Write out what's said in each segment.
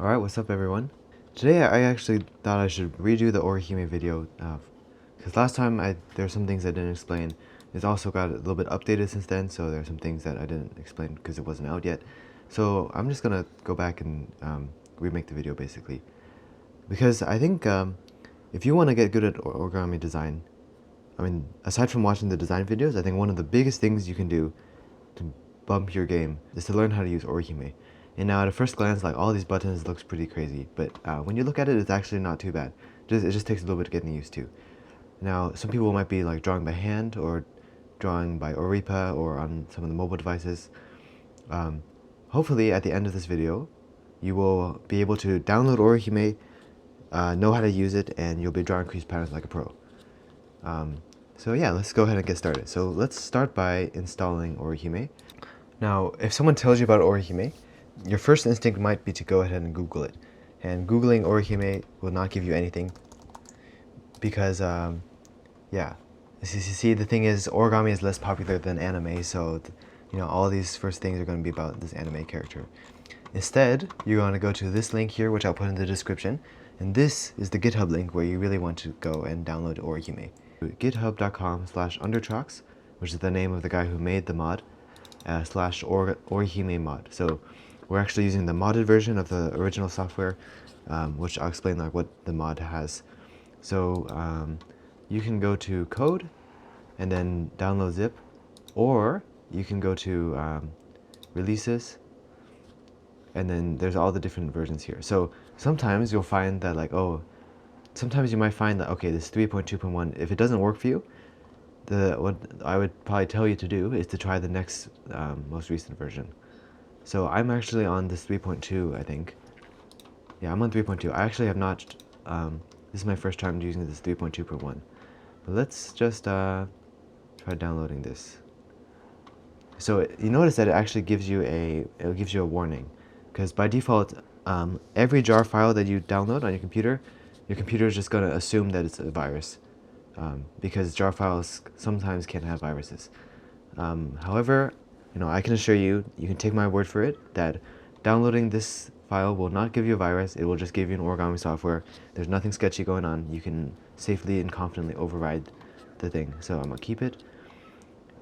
Alright, what's up everyone? Today I actually thought I should redo the Orihime video because last time there were some things I didn't explain. It's also got a little bit updated since then, so there are some things that I didn't explain because it wasn't out yet. So I'm just gonna go back and remake the video basically. Because I think if you want to get good at origami design, I mean, aside from watching the design videos, I think one of the biggest things you can do to bump your game is to learn how to use Orihime. And now at a first glance, like all these buttons looks pretty crazy, but when you look at it, it's actually not too bad. It just takes a little bit of getting used to. Now, some people might be like drawing by hand or drawing by Orihime or on some of the mobile devices. Hopefully, at the end of this video, you will be able to download Orihime, know how to use it, and you'll be drawing crease patterns like a pro. So yeah, let's go ahead and get started. So let's start by installing Orihime. Now, if someone tells you about Orihime, your first instinct might be to go ahead and Google it. And Googling Orihime will not give you anything because, yeah. See, the thing is, origami is less popular than anime, so, all these first things are going to be about this anime character. Instead, you're going to go to this link here, which I'll put in the description, and this is the GitHub link where you really want to go and download Orihime. github.com/undertracks, which is the name of the guy who made the mod, /Orihime mod. So we're actually using the modded version of the original software, which I'll explain like what the mod has. So you can go to code and then download zip, or you can go to releases, and then there's all the different versions here. So sometimes you'll find that sometimes you might find that, okay, this 3.2.1, if it doesn't work for you, what I would probably tell you to do is to try the next most recent version. So I'm actually on this 3.2, I think. Yeah, I'm on 3.2. I actually have not, this is my first time using this 3.2.1. But let's just try downloading this. So you notice that it actually gives you a warning, because by default, every jar file that you download on your computer is just going to assume that it's a virus, because jar files sometimes can have viruses. However, I can assure you, you can take my word for it, that downloading this file will not give you a virus. It will just give you an origami software. There's nothing sketchy going on. You can safely and confidently override the thing. So I'm going to keep it.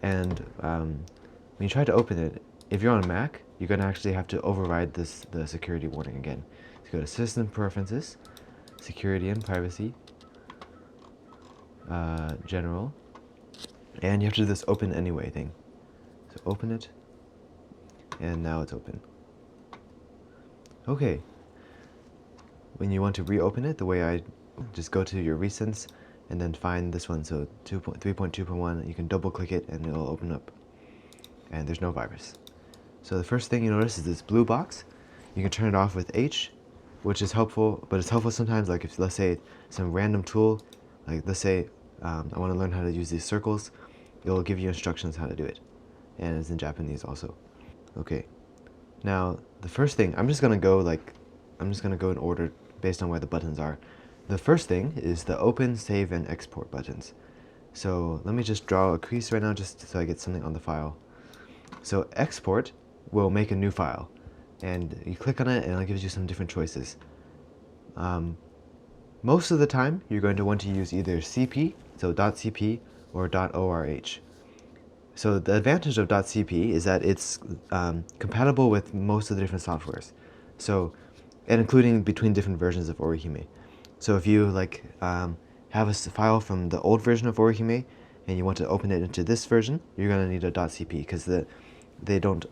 And when you try to open it, if you're on a Mac, you're going to actually have to override the security warning again. So go to System Preferences, Security and Privacy, General, and you have to do this Open Anyway thing. So open it, and now it's open. Okay. When you want to reopen it, the way I just go to your recents and then find this one, so 3.2.1, you can double click it and it'll open up. And there's no virus. So the first thing you notice is this blue box. You can turn it off with H, which is helpful, but it's helpful sometimes, like if, let's say, some random tool, like let's say I want to learn how to use these circles, it'll give you instructions how to do it. And it's in Japanese also. Okay. Now, the first thing, I'm just gonna go in order based on where the buttons are. The first thing is the open, save, and export buttons. So let me just draw a crease right now just so I get something on the file. So export will make a new file, and you click on it and it gives you some different choices. Most of the time, you're going to want to use either CP, so .cp, or .orh. So the advantage of .cp is that it's compatible with most of the different softwares, and including between different versions of Orihime. So if you have a file from the old version of Orihime and you want to open it into this version, you're going to need a .cp because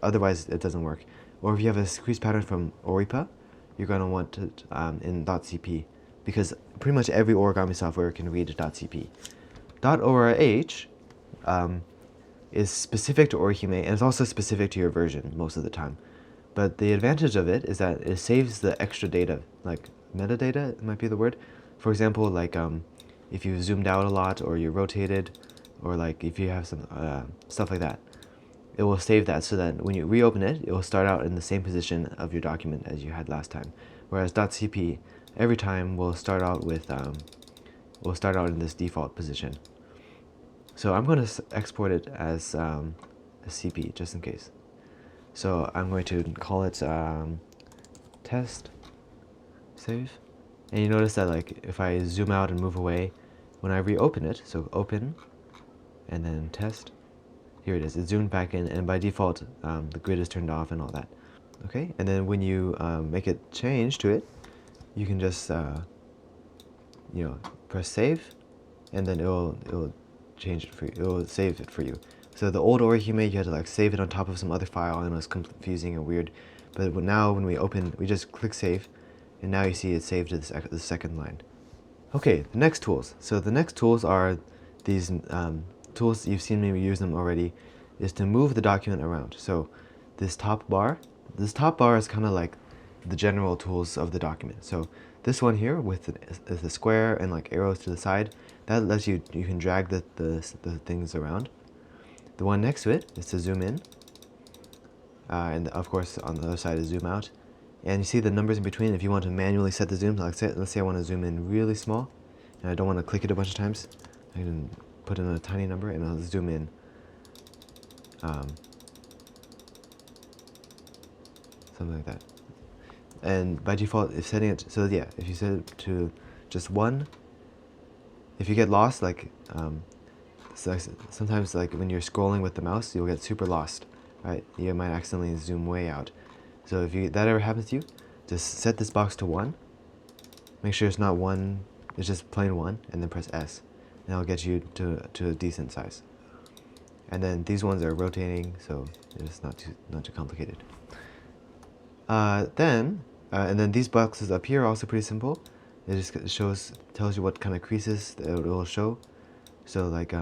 otherwise it doesn't work. Or if you have a crease pattern from Orihime, you're going to want it in .cp because pretty much every origami software can read .cp. .orh is specific to Orihime, and it's also specific to your version most of the time. But the advantage of it is that it saves the extra data, like metadata might be the word. For example, if you zoomed out a lot, or you rotated, or if you have some stuff like that, it will save that so that when you reopen it, it will start out in the same position of your document as you had last time. Whereas .cp every time will start out in this default position. So I'm going to export it as a CP just in case. So I'm going to call it test save. And you notice that like if I zoom out and move away, when I reopen it, so open and then test, here it is. It's zoomed back in, and by default, the grid is turned off and all that. Okay, and then when you make a change to it, you can just press save, and then it'll change it for you. It'll save it for you. So the old Orihime, you had to like save it on top of some other file, and it was confusing and weird. But now when we open, we just click save, and now you see it's saved to the second line. Okay, the next tools. So the next tools are these tools, you've seen me use them already, is to move the document around. So this top bar is kind of like the general tools of the document. So this one here with the square and like arrows to the side, that lets you can drag the things around. The one next to it is to zoom in, and of course on the other side is zoom out. And you see the numbers in between. If you want to manually set the zoom, like let's say I want to zoom in really small, and I don't want to click it a bunch of times, I can put in a tiny number and I'll zoom in. Something like that. And by default, if setting it, so yeah, if you set it to just 1, if you get lost, like sometimes like when you're scrolling with the mouse, you'll get super lost, right? You might accidentally zoom way out. So if that ever happens to you, just set this box to 1. Make sure it's not 1, it's just plain 1, and then press S, and it'll get you to a decent size. And then these ones are rotating, so it's not too complicated. And then these boxes up here are also pretty simple. It just tells you what kind of creases it will show. So like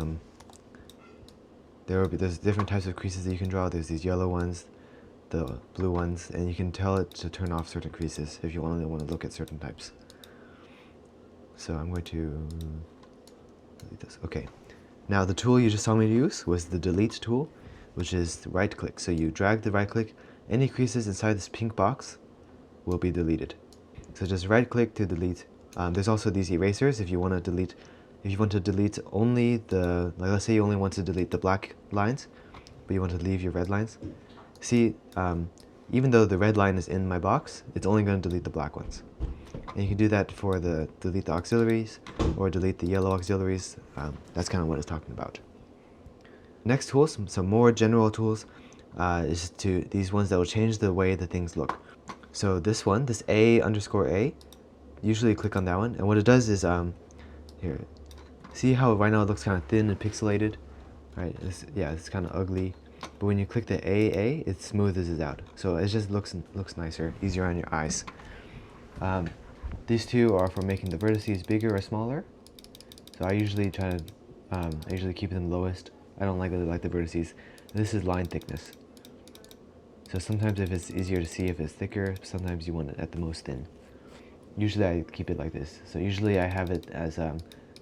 there's different types of creases that you can draw. There's these yellow ones, the blue ones, and you can tell it to turn off certain creases if you only want to look at certain types. So I'm going to delete this. Okay. Now the tool you just saw me use was the delete tool, which is right click. So you drag the right click, any creases inside this pink box will be deleted. So just right click to delete. There's also these erasers if you want to delete. If you want to delete only like let's say you only want to delete the black lines, but you want to leave your red lines. See, even though the red line is in my box, it's only going to delete the black ones. And you can do that for delete the auxiliaries or delete the yellow auxiliaries. That's kind of what it's talking about. Next tools, some more general tools, is these ones that will change the way the things look. So this one, this A_A, usually click on that one, and what it does is here. See how right now it looks kind of thin and pixelated, right? It's kind of ugly. But when you click the AA, it smooths it out. So it just looks nicer, easier on your eyes. These two are for making the vertices bigger or smaller. So I usually keep them lowest. I don't really like the vertices. This is line thickness. So sometimes if it's easier to see if it's thicker, sometimes you want it at the most thin. Usually I keep it like this. So usually I have it as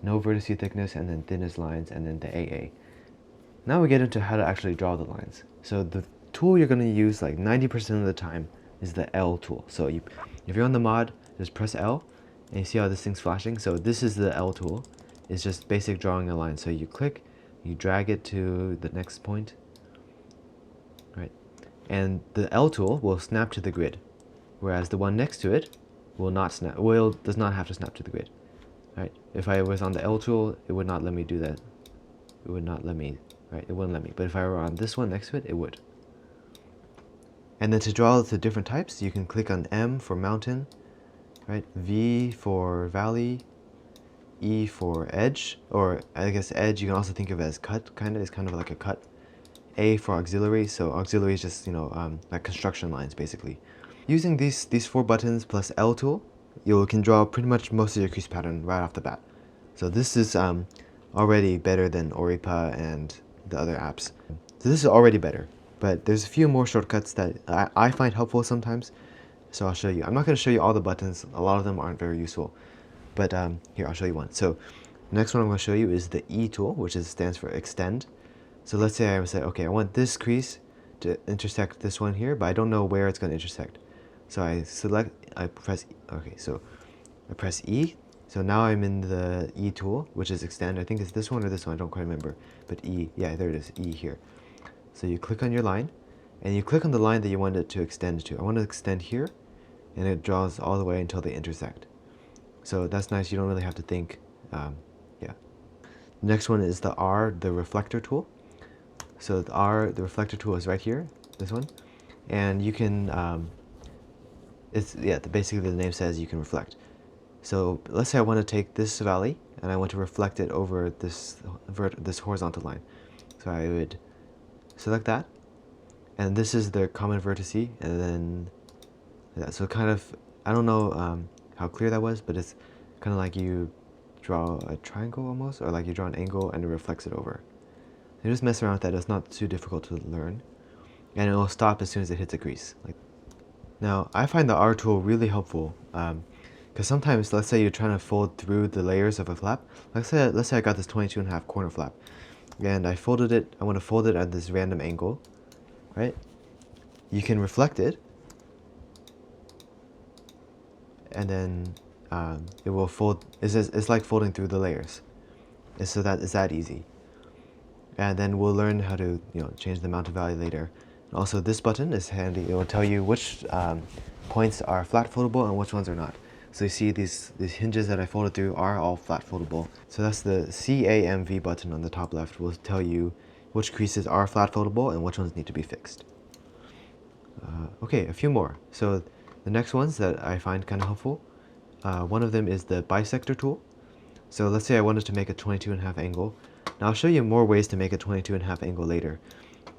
no vertice thickness and then thinnest lines and then the AA. Now we get into how to actually draw the lines. So the tool you're going to use like 90% of the time is the L tool. So if you're on the mod, just press L and you see how this thing's flashing. So this is the L tool. It's just basic drawing a line. So you click, you drag it to the next point, right? And the L tool will snap to the grid, whereas the one next to it will not snap. Does not have to snap to the grid, right? If I was on the L tool, it would not let me do that. It would not let me, right? It wouldn't let me. But if I were on this one next to it, it would. And then to draw the different types, you can click on M for mountain, right? V for valley, E for edge, or I guess edge you can also think of as cut, it's kind of like a cut. A for auxiliary, so auxiliary is just, like construction lines basically. Using these 4 buttons plus L tool, you can draw pretty much most of your crease pattern right off the bat. So this is already better than Orihime and the other apps. So this is already better, but there's a few more shortcuts that I find helpful sometimes. So I'll show you. I'm not going to show you all the buttons. A lot of them aren't very useful. But here, I'll show you one. So the next one I'm going to show you is the E tool, which stands for extend. So let's say I would say, okay, I want this crease to intersect this one here, but I don't know where it's going to intersect. So I press E. So now I'm in the E tool, which is extend. I think it's this one or this one, I don't quite remember. But E, yeah, there it is, E here. So you click on your line, and you click on the line that you want it to extend to. I want to extend here, and it draws all the way until they intersect. So that's nice, you don't really have to think. Yeah. The next one is the R, the Reflector Tool. So the R, the Reflector Tool is right here, this one. And you can, basically the name says you can reflect. So let's say I want to take this valley and I want to reflect it over this horizontal line. So I would select that, and this is the common vertice, and then so kind of, I don't know how clear that was, but it's kind of like you draw a triangle almost, or like you draw an angle and it reflects it over. So just mess around with that. It's not too difficult to learn, and it will stop as soon as it hits a crease. Now I find the R tool really helpful. Because sometimes, let's say you're trying to fold through the layers of a flap. Let's say I got this 22.5 corner flap, and I folded it. I want to fold it at this random angle, right? You can reflect it, and then it will fold. It's like folding through the layers. It's that easy. And then we'll learn how to change the mountain value later. And also, this button is handy. It will tell you which points are flat foldable and which ones are not. So you see these hinges that I folded through are all flat foldable. So that's the CAMV button on the top left, will tell you which creases are flat foldable and which ones need to be fixed. Okay, a few more. So the next ones that I find kind of helpful, one of them is the bisector tool. So let's say I wanted to make a 22.5 angle. Now I'll show you more ways to make a 22.5 angle later.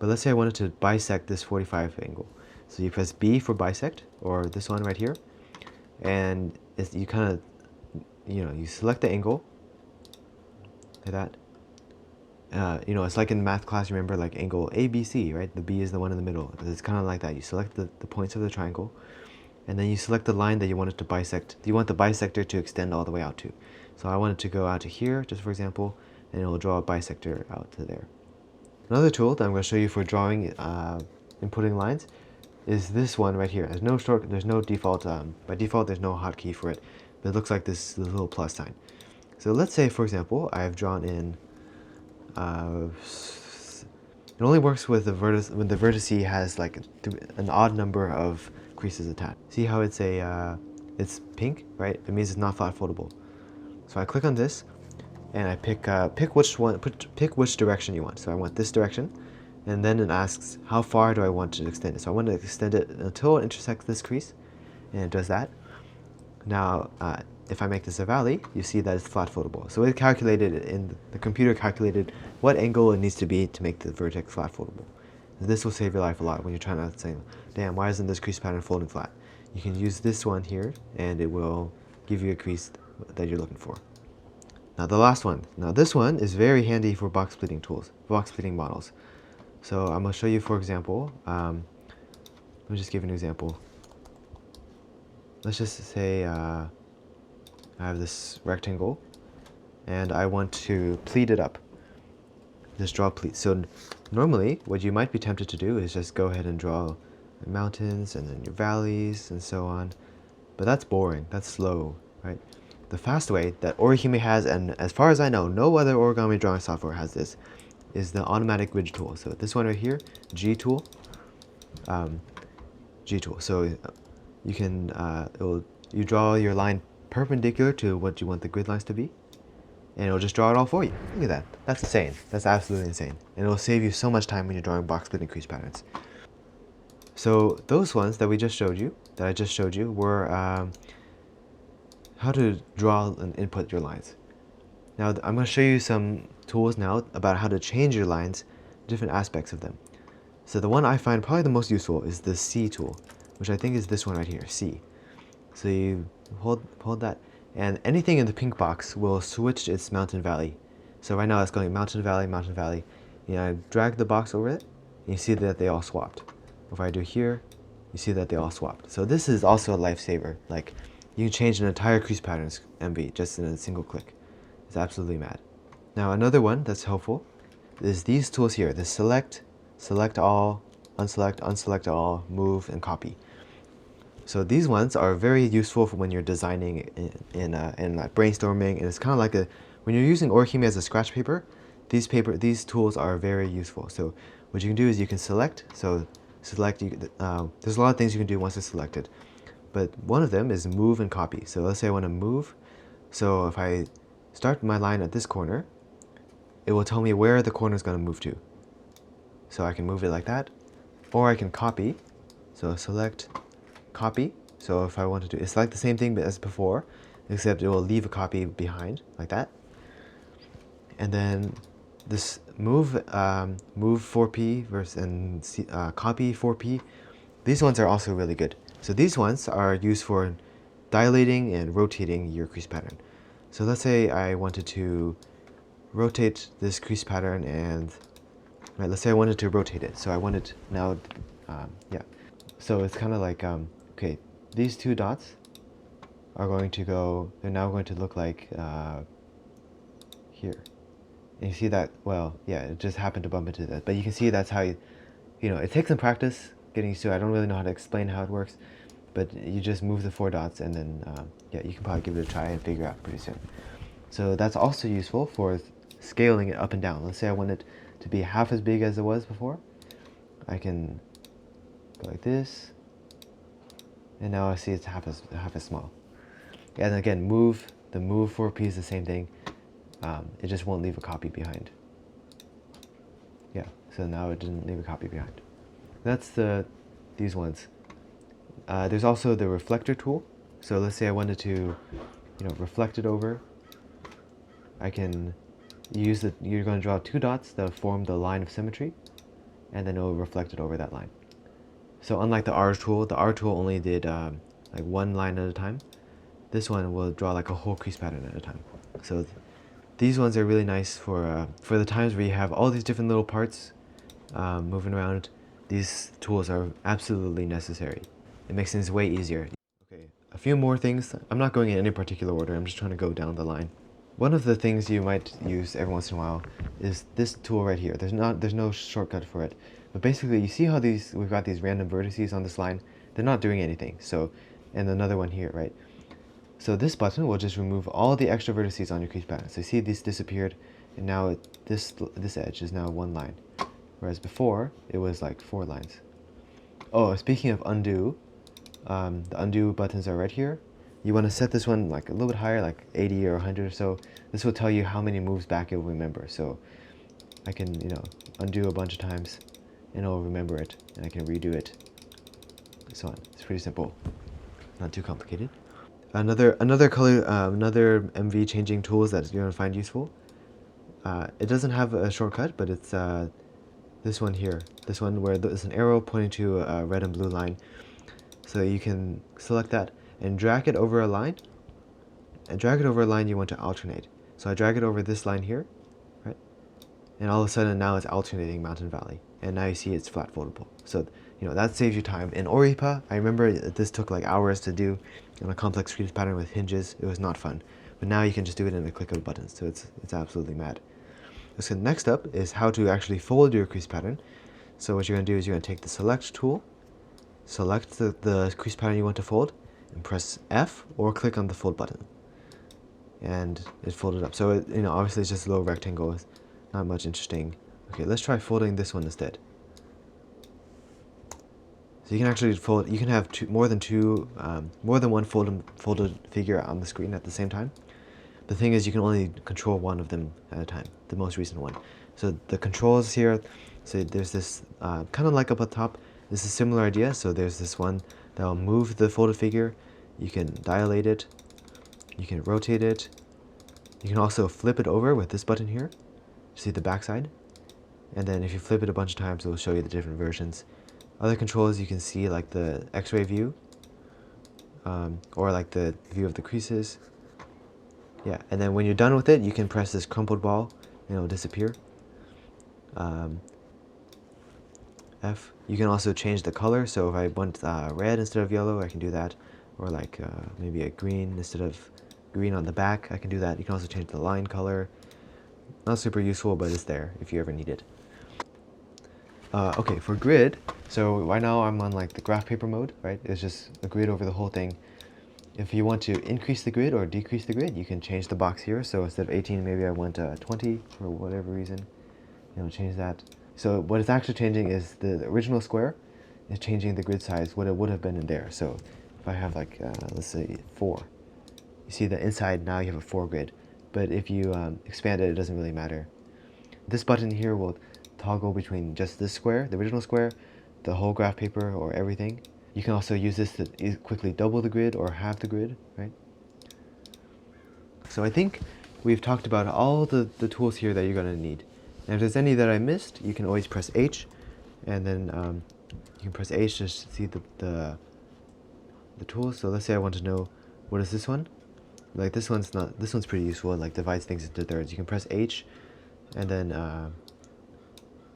But let's say I wanted to bisect this 45 angle. So you press B for bisect, or this one right here, and you kind of, you select the angle, like that. It's like in math class, remember, like angle ABC, right? The B is the one in the middle. It's kind of like that. You select the points of the triangle, and then you select the line that you want it to bisect. You want the bisector to extend all the way out to. So I want it to go out to here, just for example, and it will draw a bisector out to there. Another tool that I'm going to show you for drawing, inputting lines, is this one right here. There's no default, by default there's no hotkey for it, but it looks like this little plus sign. So let's say, for example, I've drawn in, it only works with the vertex when the vertice has like an odd number of creases attached. See how it's it's pink, right? It means it's not flat foldable. So I click on this, and I pick which direction you want. So I want this direction, and then it asks how far do I want to extend it. So I want to extend it until it intersects this crease, and it does that. Now, if I make this a valley, you see that it's flat foldable. So it calculated the computer calculated what angle it needs to be to make the vertex flat foldable. And this will save your life a lot when you're trying to say, damn, why isn't this crease pattern folding flat? You can use this one here, and it will give you a crease that you're looking for. Now the last one. Now this one is very handy for box splitting tools, box splitting models. So I'm going to show you, for example, let me just give an example. Let's just say I have this rectangle, and I want to pleat it up. Just draw pleats. So normally, what you might be tempted to do is just go ahead and draw mountains, and then your valleys, and so on. But that's boring. That's slow, right? The fast way that Orihime has, and as far as I know, no other origami drawing software has this, is the automatic ridge tool. So this one right here, G tool. G tool. So you can you draw your line perpendicular to what you want the grid lines to be, and it'll just draw it all for you. Look at that. That's insane. That's absolutely insane. And it'll save you so much time when you're drawing box splitting crease patterns. So those ones that I just showed you, were how to draw and input your lines. Now I'm going to show you some tools now about how to change your lines, different aspects of them. So the one I find probably the most useful is the C tool, which I think is this one right here, C. So you hold that, and anything in the pink box will switch its mountain valley. So right now it's going mountain valley, mountain valley. I drag the box over it, and you see that they all swapped. If I do here, you see that they all swapped. So this is also a lifesaver. Like, you can change an entire crease pattern's MV just in a single click. It's absolutely mad. Now another one that's helpful is these tools here, the select, select all, unselect, unselect all, move, and copy. So these ones are very useful for when you're designing in brainstorming, and it's kind of like when you're using Orihime as a scratch paper, these tools are very useful. So what you can do is you can select. So select, there's a lot of things you can do once it's selected. but one of them is move and copy. So let's say I want to move. So if I start my line at this corner, it will tell me where the corner is going to move to. So I can move it like that, or I can copy. So select copy. So if I want to do, it's like the same thing as before, except it will leave a copy behind like that. And then this move 4p versus and copy 4p. These ones are also really good. So these ones are used for dilating and rotating your crease pattern. So let's say I wanted to rotate this crease pattern, and right, let's say I wanted to rotate it. So I wanted now, yeah. So it's kind of like, okay, these two dots are going to go, they're now going to look like here. And you see that, well, yeah, it just happened to bump into that. But you can see that's how you know, it takes some practice getting used to it. I don't really know how to explain how it works, but you just move the 4 dots and then, yeah, you can probably give it a try and figure out pretty soon. So that's also useful for scaling it up and down. Let's say I want it to be half as big as it was before. I can go like this, and now I see it's half as small. And again, the move 4p is the same thing. It just won't leave a copy behind. Yeah, so now it didn't leave a copy behind. That's these ones. There's also the Reflector Tool. So let's say I wanted to, you know, reflect it over. I can use you're going to draw 2 dots that form the line of symmetry, and then it will reflect it over that line. So unlike the R tool only did like 1 line at a time. This one will draw like a whole crease pattern at a time. So these ones are really nice for the times where you have all these different little parts moving around. These tools are absolutely necessary. It makes things way easier. Okay, a few more things. I'm not going in any particular order. I'm just trying to go down the line. One of the things you might use every once in a while is this tool right here. There's no shortcut for it. But basically, you see how we've got these random vertices on this line? They're not doing anything. So, and another one here, right? So this button will just remove all the extra vertices on your crease pattern. So you see these disappeared, and now this edge is now 1 line. Whereas before, it was like 4 lines. Oh, speaking of undo, the undo buttons are right here. You want to set this one like a little bit higher, like 80 or 100 or so. This will tell you how many moves back it will remember. So I can, you know, undo a bunch of times, and it'll remember it, and I can redo it, so on. It's pretty simple, not too complicated. Another MV changing tools that you're gonna find useful. It doesn't have a shortcut, but it's this one here. This one where there's an arrow pointing to a red and blue line. So you can select that and drag it over a line. And drag it over a line you want to alternate. So I drag it over this line here, right? And all of a sudden now it's alternating mountain valley. And now you see it's flat foldable. So, you know, that saves you time. In Orihime, I remember this took like hours to do on a complex crease pattern with hinges. It was not fun. But now you can just do it in a click of a button. So it's absolutely mad. So next up is how to actually fold your crease pattern. So what you're going to do is you're going to take the select tool, select the crease pattern you want to fold, and press F or click on the fold button. And it folded up. So it, you know, obviously it's just a little rectangle. It's not much interesting. Okay, let's try folding this one instead. So you can actually fold. You can have more than one folded figure on the screen at the same time. The thing is, you can only control one of them at a time, the most recent one. So the controls here, so there's this, kind of like up at the top, this is a similar idea. So there's this one that will move the folded figure. You can dilate it, you can rotate it, you can also flip it over with this button here, see the back side. And then if you flip it a bunch of times, it will show you the different versions. Other controls you can see, like the X-ray view, or like the view of the creases. Yeah, and then when you're done with it, you can press this crumpled ball, and it'll disappear. F. You can also change the color, so if I want red instead of yellow, I can do that. Or like maybe a green instead of green on the back, I can do that. You can also change the line color. Not super useful, but it's there if you ever need it. Okay, for grid, so right now I'm on like the graph paper mode, right? It's just a grid over the whole thing. If you want to increase the grid or decrease the grid, you can change the box here. So instead of 18, maybe I want 20 for whatever reason. You know, change that. So what it's actually changing is the original square is changing the grid size, what it would have been in there. So if I have like, let's say 4, you see the inside now you have a 4 grid. But if you expand it, it doesn't really matter. This button here will toggle between just this square, the original square, the whole graph paper, or everything. You can also use this to quickly double the grid or halve the grid, right? So I think we've talked about all the tools here that you're going to need. And if there's any that I missed, you can always press H, and then you can press H to see the tools. So let's say I want to know, what is this one? Like this one's pretty useful. It like divides things into thirds. You can press H, and then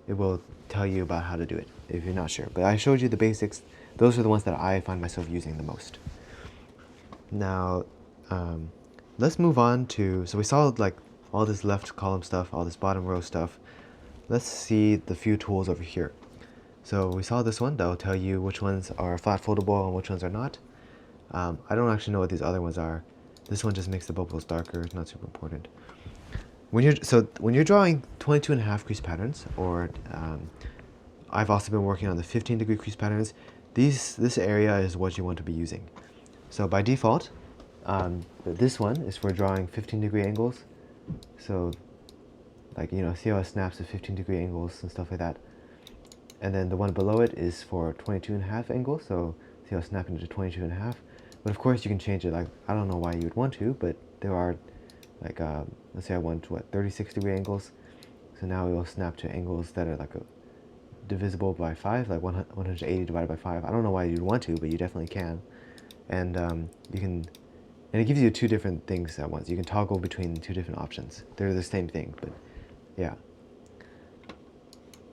it will tell you about how to do it if you're not sure. But I showed you the basics. Those are the ones that I find myself using the most. Now, let's move on to, so we saw like all this left column stuff, all this bottom row stuff. Let's see the few tools over here. So we saw this one that will tell you which ones are flat foldable and which ones are not. I don't actually know what these other ones are. This one just makes the bubbles darker. It's not super important. When you're drawing 22.5 crease patterns, or I've also been working on the 15-degree crease patterns, this area is what you want to be using. So by default, this one is for drawing 15-degree angles. So like, you know, see how it snaps at 15-degree angles and stuff like that. And then the one below it is for 22.5 angles. So see how it's snapping into 22.5. But of course you can change it. Like, I don't know why you would want to, but there are like, let's say I want, what, 36-degree angles. So now it will snap to angles that are like divisible by 5, like 180 divided by 5. I don't know why you'd want to, but you definitely can. And you can, and it gives you 2 different things at once. You can toggle between 2 different options. They're the same thing, but yeah.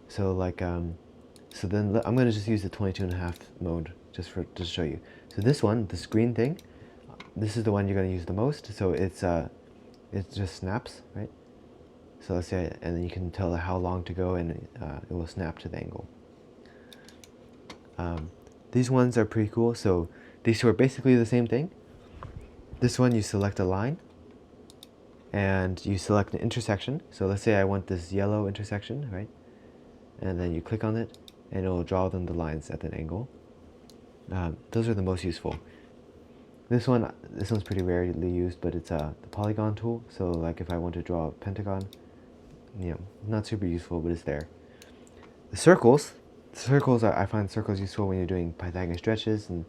So like, so then I'm going to just use the 22.5 mode just to show you. So this one, this green thing, this is the one you're going to use the most. So it just snaps, right? So let's say, and then you can tell how long to go, and it will snap to the angle. These ones are pretty cool. So these two are basically the same thing. This one, you select a line, and you select an intersection. So let's say I want this yellow intersection, right? And then you click on it, and it will draw them the lines at an angle. Those are the most useful. This one's pretty rarely used, but it's the Polygon Tool. So like if I want to draw a pentagon, you know, not super useful, but it's there. The circles, I find circles useful when you're doing Pythagorean stretches and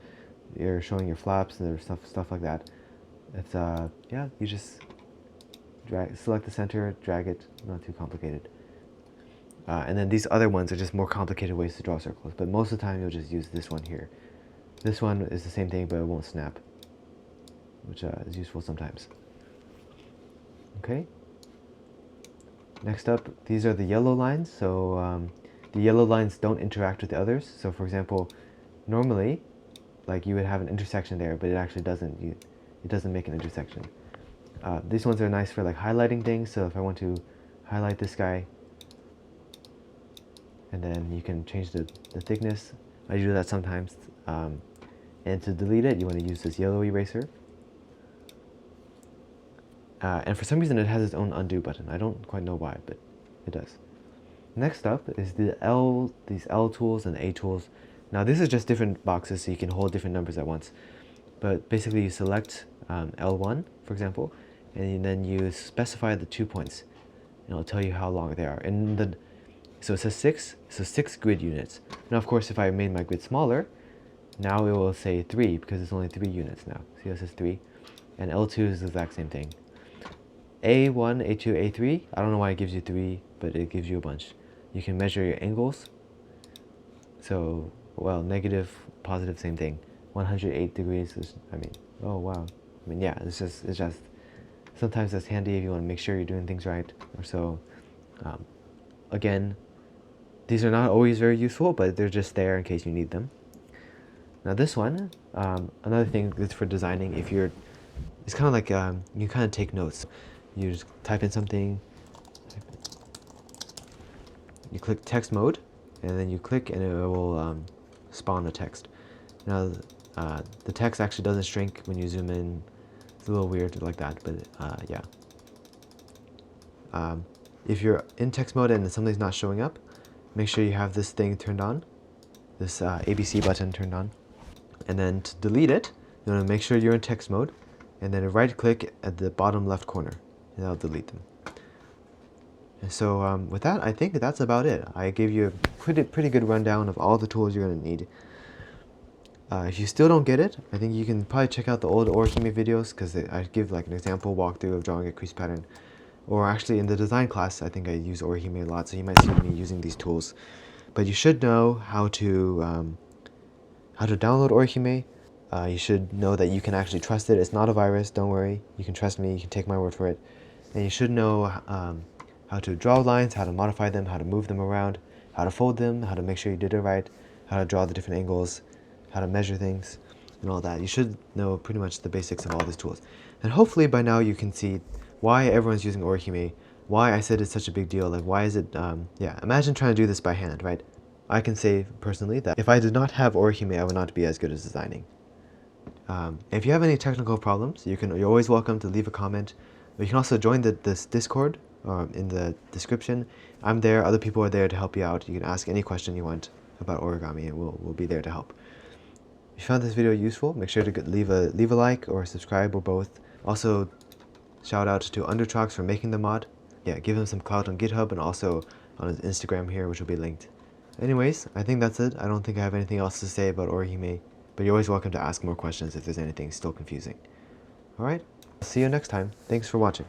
you're showing your flaps and stuff like that. It's yeah, you just select the center, drag it, not too complicated. And then these other ones are just more complicated ways to draw circles, but most of the time you'll just use this one here. This one is the same thing, but it won't snap, which is useful sometimes. Okay. Next up, these are the yellow lines. So the yellow lines don't interact with the others. So for example, normally, like you would have an intersection there, but it actually doesn't. It doesn't make an intersection. These ones are nice for like highlighting things. So if I want to highlight this guy, and then you can change the thickness. I do that sometimes. And to delete it, you want to use this yellow eraser. And for some reason it has its own undo button. I don't quite know why, but it does. Next up is these L tools and A tools. Now this is just different boxes, so you can hold different numbers at once. But basically you select L1, for example, and then you specify the 2 points. And it'll tell you how long they are. So it says 6, so 6 grid units. Now of course if I made my grid smaller, now it will say 3 because it's only 3 units now. See, it says 3. And L2 is the exact same thing. A1, A2, A3, I don't know why it gives you 3, but it gives you a bunch. You can measure your angles. So, well, negative, positive, same thing. 108 degrees is, I mean, oh wow. I mean, yeah, it's just, sometimes that's handy if you want to make sure you're doing things right or so. Again, these are not always very useful, but they're just there in case you need them. Now this one, another thing that's for designing, it's kind of like, you kind of take notes. You just type in something, you click text mode, and then you click and it will spawn a text. Now the text actually doesn't shrink when you zoom in. It's a little weird like that, but yeah. If you're in text mode and something's not showing up, make sure you have this thing turned on, this ABC button turned on. And then to delete it, you want to make sure you're in text mode, and then right click at the bottom left corner, and that'll delete them. And so with that, I think that's about it. I gave you a pretty good rundown of all the tools you're going to need. If you still don't get it, I think you can probably check out the old Orihime videos, because I give like an example walkthrough of drawing a crease pattern. Or actually in the design class, I think I use Orihime a lot, so you might see me using these tools. But you should know how to download Orihime. You should know that you can actually trust it. It's not a virus, don't worry. You can trust me, you can take my word for it. And you should know how to draw lines, how to modify them, how to move them around, how to fold them, how to make sure you did it right, how to draw the different angles, how to measure things, and all that. You should know pretty much the basics of all these tools. And hopefully by now you can see why everyone's using Orihime, why I said it's such a big deal, like why is it, yeah, imagine trying to do this by hand, right? I can say personally that if I did not have Orihime, I would not be as good as designing. If you have any technical problems, you're always welcome to leave a comment. You can also join this Discord in the description. I'm there, other people are there to help you out. You can ask any question you want about origami, and we'll be there to help. If you found this video useful, make sure to leave a like or subscribe or both. Also, shout out to Undertrox for making the mod. Yeah, give him some clout on GitHub and also on his Instagram here, which will be linked. Anyways, I think that's it. I don't think I have anything else to say about Orihime, but you're always welcome to ask more questions if there's anything still confusing. Alright, see you next time. Thanks for watching.